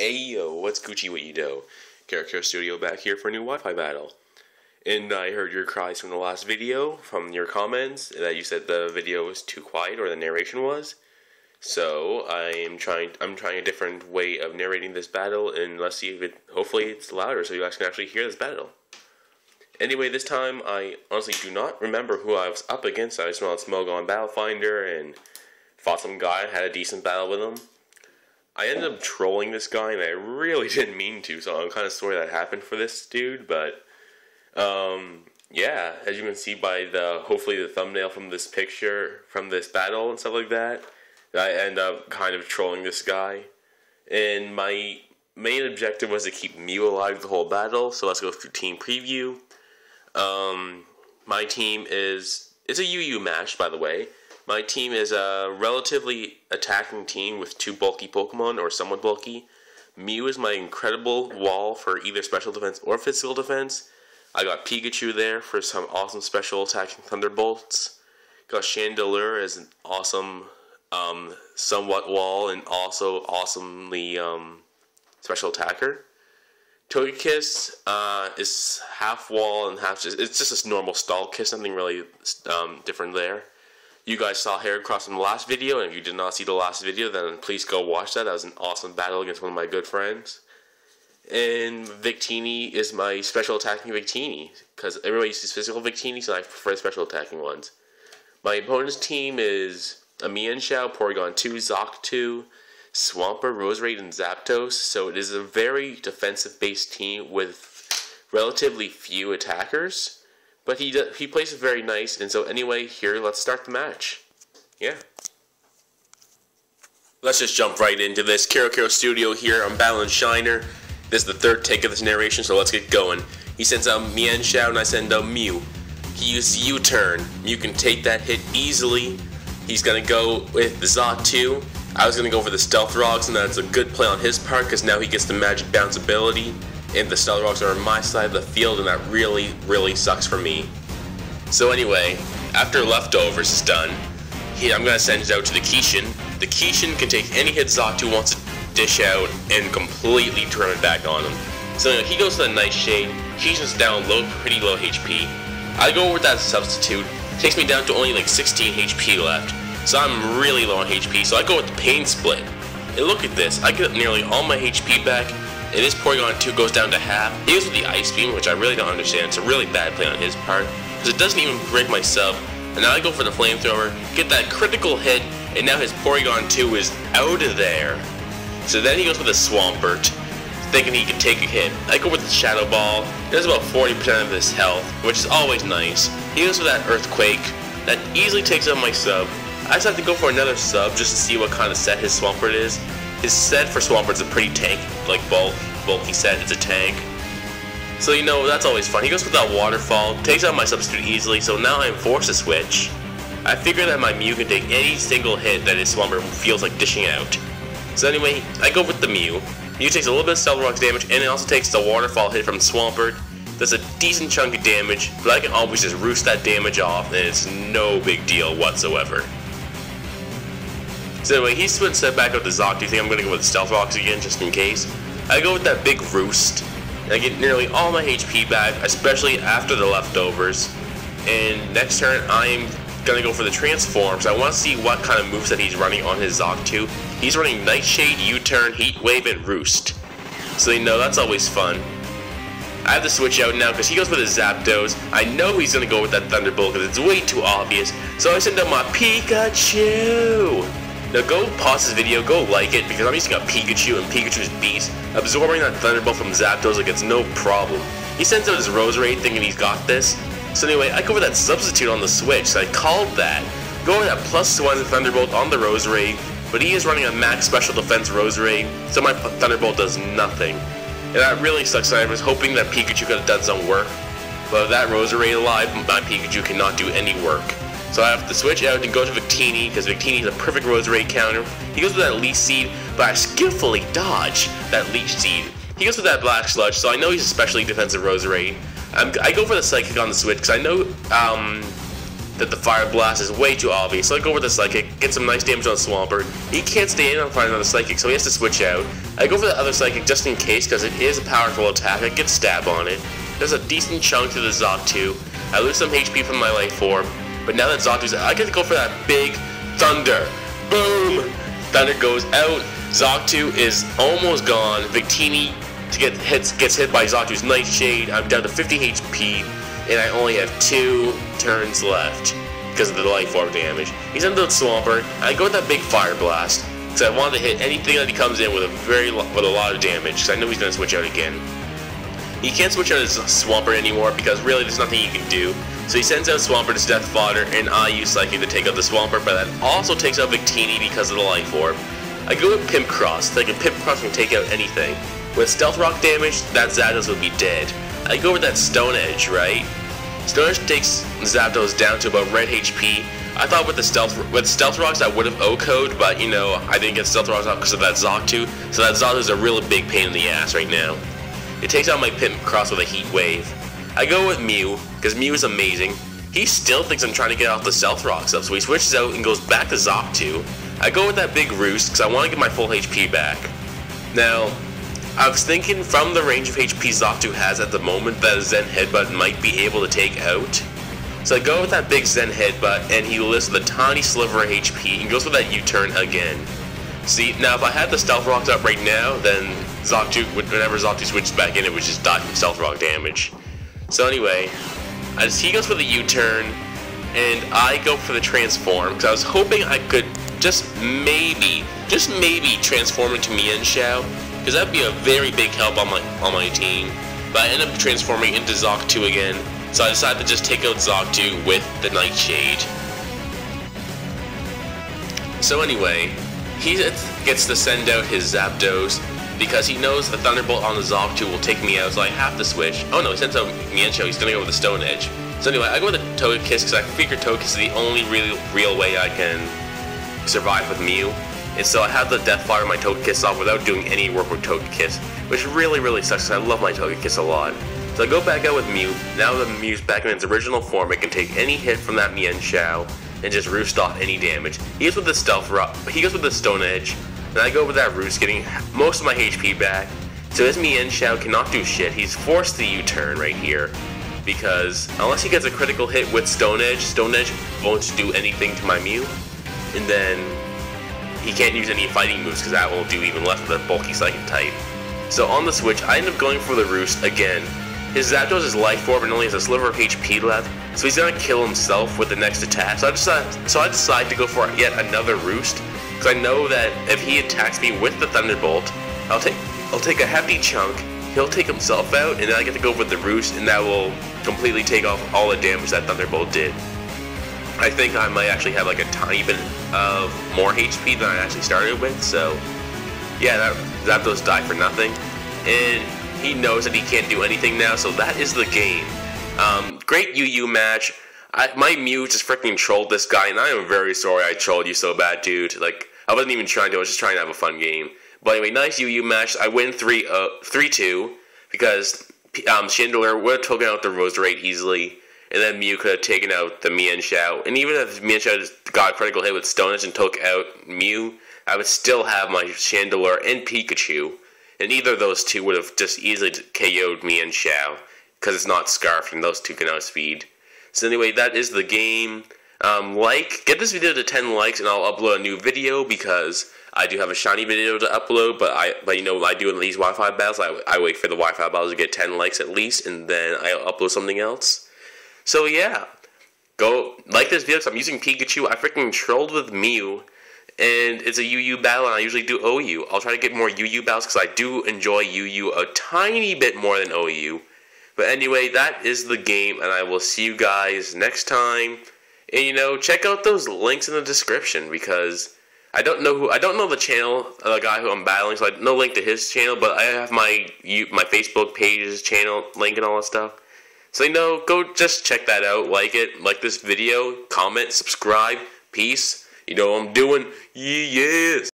Ayo, what's Gucci, what you do? Character Studio back here for a new Wi-Fi battle. And I heard your cries from the last video, from your comments, that you said the video was too quiet, or the narration was. So, I'm trying a different way of narrating this battle, and let's see if hopefully it's louder so you guys can actually hear this battle. Anyway, this time, I honestly do not remember who I was up against. I just went on Smogon Battlefinder and fought some guy, had a decent battle with him. I ended up trolling this guy, and I really didn't mean to, so I'm kind of sorry that happened for this dude, but, yeah, as you can see by hopefully the thumbnail from this picture, from this battle and stuff like that, I end up kind of trolling this guy, and my main objective was to keep Mew alive the whole battle, so let's go through team preview. My team it's a UU match, by the way. My team is a relatively attacking team with two bulky Pokemon, or somewhat bulky. Mew is my incredible wall for either special defense or physical defense. I got Pikachu there for some awesome special attacking Thunderbolts. Got Chandelure as an awesome, somewhat wall and also awesomely, special attacker. Togekiss is half wall and half it's just a normal stall kiss, nothing really different there. You guys saw Heracross in the last video, and if you did not see the last video, then please go watch that. That was an awesome battle against one of my good friends. And Victini is my special attacking Victini, because everybody uses physical Victini, so I prefer special attacking ones. My opponent's team is a Mienshao, Porygon 2, Zoc 2, Swampert, Roserade, and Zapdos, so it is a very defensive-based team with relatively few attackers. But he plays it very nice, and so anyway, here, let's start the match. Yeah. Let's just jump right into this. Kero Studio here, I'm battling Shiner. This is the third take of this narration, so let's get going. He sends out Mienshao, and I send out Mew. He uses U-turn. Mew can take that hit easily. He's gonna go with the Zoc 2. I was gonna go for the Stealth Rocks, and that's a good play on his part, because now he gets the Magic Bounce ability. And the Stealth Rocks are on my side of the field, and that really, really sucks for me. So anyway, after Leftovers is done, I'm going to send it out to the Kishin. The Kishin can take any hit Zoc 2 wants to dish out and completely turn it back on him. So anyway, he goes to the Nightshade. Kishin's down pretty low HP. I go with that substitute. Takes me down to only like 16 HP left. So I'm really low on HP, so I go with the Pain Split. And look at this, I get nearly all my HP back. And this Porygon 2 goes down to half. He goes with the Ice Beam, which I really don't understand. It's a really bad play on his part, because it doesn't even break my sub. And now I go for the Flamethrower, get that critical hit, and now his Porygon 2 is out of there. So then he goes with a Swampert, thinking he can take a hit. I go with the Shadow Ball. It does about 40% of his health, which is always nice. He goes with that Earthquake. That easily takes out my sub. I just have to go for another sub just to see what kind of set his Swampert is. His set for Swampert's a pretty bulky set, it's a tank. So you know, that's always fun. He goes with that Waterfall, takes out my substitute easily, so now I'm forced to switch. I figure that my Mew can take any single hit that his Swampert feels like dishing out. So anyway, I go with the Mew. Mew takes a little bit of Stealth Rocks damage, and it also takes the Waterfall hit from Swampert. That's a decent chunk of damage, but I can always just roost that damage off, and it's no big deal whatsoever. So anyway, he switched that back up to Zoc. Do you think I'm going to go with Stealth Rocks again, just in case? I go with that big Roost, and I get nearly all my HP back, especially after the Leftovers. And next turn, I'm going to go for the Transforms. I want to see what kind of moves that he's running on his Zoc 2. He's running Nightshade, U-Turn, Heat Wave, and Roost. So you know, that's always fun. I have to switch out now because he goes with his Zapdos. I know he's going to go with that Thunderbolt because it's way too obvious. So I send out my Pikachu! Now go pause this video, go like it, because I'm using a Pikachu and Pikachu's Beast, absorbing that Thunderbolt from Zapdos like it's no problem. He sends out his Roserade thinking he's got this. So anyway, I go with that substitute on the switch, so I called that. Go with that +1 Thunderbolt on the Roserade, but he is running a max special defense Roserade, so my Thunderbolt does nothing. And that really sucks, I was hoping that Pikachu could have done some work, but with that Roserade alive, my Pikachu cannot do any work. So I have to switch out and go to Victini, because Victini is a perfect Roserade counter. He goes with that Leech Seed, but I skillfully dodge that Leech Seed. He goes with that Black Sludge, so I know he's especially defensive Roserade. I go for the Psychic on the switch, because I know that the Fire Blast is way too obvious, so I go with the Psychic, get some nice damage on Swampert. He can't stay in on find another Psychic, so he has to switch out. I go for the other Psychic just in case, because it is a powerful attack. I get stab on it. There's a decent chunk to the BW2. I lose some HP from my life form, but now that BW2's out, I get to go for that big Thunder. Boom! Thunder goes out. BW2 is almost gone. Victini gets hit by BW2's Nightshade. I'm down to 50 HP, and I only have 2 turns left because of the life orb damage. He's into the Swampert, and I go with that big Fire Blast because I want to hit anything that he comes in with a lot of damage, because I know he's going to switch out again. He can't switch out his Swampert anymore because really there's nothing he can do. So he sends out Swampert as Death Fodder, and I use Psychic to take out the Swampert, but that also takes out Victini because of the life orb. I go with Pimp Cross, thinking Pimp Cross can take out anything. With Stealth Rock damage, that Zapdos would be dead. I go with that Stone Edge, right? Stone Edge takes Zapdos down to about red HP. I thought with Stealth Rocks I would have O-code, but you know, I didn't get Stealth Rocks out because of that BW2, so that BW2 is a really big pain in the ass right now. It takes out my Pimp Cross with a Heat Wave. I go with Mew, because Mew is amazing. He still thinks I'm trying to get off the Stealth Rock stuff, so he switches out and goes back to BW2. I go with that big Roost, because I want to get my full HP back. Now, I was thinking from the range of HP BW2 has at the moment that a Zen Headbutt might be able to take out. So I go with that big Zen Headbutt, and he lives with a tiny sliver of HP, and goes with that U-turn again. See, now if I had the Stealth Rocks up right now, then BW2, whenever BW2 switches back in, it would just die from Stealth Rock damage. So anyway, he goes for the U-turn, and I go for the Transform, because I was hoping I could just maybe transform into Mienshao, because that'd be a very big help on my team. But I end up transforming into BW2 again, so I decided to just take out BW2 with the Nightshade. So anyway, he gets to send out his Zapdos, because he knows the Thunderbolt on the BW2 will take me out, so I have to switch. Oh no, he sends out Mienshao, he's gonna go with the Stone Edge. So anyway, I go with the Togekiss, because I figure Togekiss is the only real way I can survive with Mew. And so I have the Death Fire my Togekiss off without doing any work with Togekiss, which really sucks, because I love my Togekiss a lot. So I go back out with Mew. Now that Mew's back in its original form, it can take any hit from that Mienshao and just roost off any damage. He goes with the Stealth Rock, he goes with the Stone Edge, and I go with that Roost, getting most of my HP back. So his Mienshao cannot do shit. He's forced to U-turn right here, because unless he gets a critical hit with Stone Edge won't do anything to my Mew, and then he can't use any fighting moves because that will do even less with a bulky Psychic type. So on the switch, I end up going for the Roost again. His Zapdos is Life Orb and only has a sliver of HP left, so he's gonna kill himself with the next attack. So I decide to go for yet another Roost, because I know that if he attacks me with the Thunderbolt, I'll take a hefty chunk, he'll take himself out, and then I get to go with the Roost, and that will completely take off all the damage that Thunderbolt did. I think I might actually have like a tiny bit of more HP than I actually started with, so yeah, that Zapdos died for nothing, and he knows that he can't do anything now, so that is the game. Great UU match. My Mew just freaking trolled this guy, and I am very sorry I trolled you so bad, dude. Like, I wasn't even trying to, I was just trying to have a fun game. But anyway, nice UU match. I win 3-2, because Chandelure would have taken out the Roserade easily, and then Mew could have taken out the Mienshao. And even if Mienshao just got a critical hit with Stone Edge and took out Mew, I would still have my Chandelure and Pikachu. And either of those two would have just easily KO'd Mienshao, because it's not Scarfed and those two can outspeed. So anyway, that is the game. Get this video to 10 likes and I'll upload a new video, because I do have a shiny video to upload, but you know what I do in these Wi-Fi battles, I wait for the Wi-Fi battles to get 10 likes at least, and then I'll upload something else. So yeah, go like this video, because I'm using Pikachu. I freaking trolled with Mew, and it's a UU battle, and I usually do OU. I'll try to get more UU battles, because I do enjoy UU a tiny bit more than OU. But anyway, that is the game, and I will see you guys next time. And you know, check out those links in the description, because I don't know the channel of the guy who I'm battling, so I have no link to his channel, but I have my Facebook page's channel link and all that stuff. So you know, go just check that out, like this video, comment, subscribe, peace. You know what I'm doing? Yes.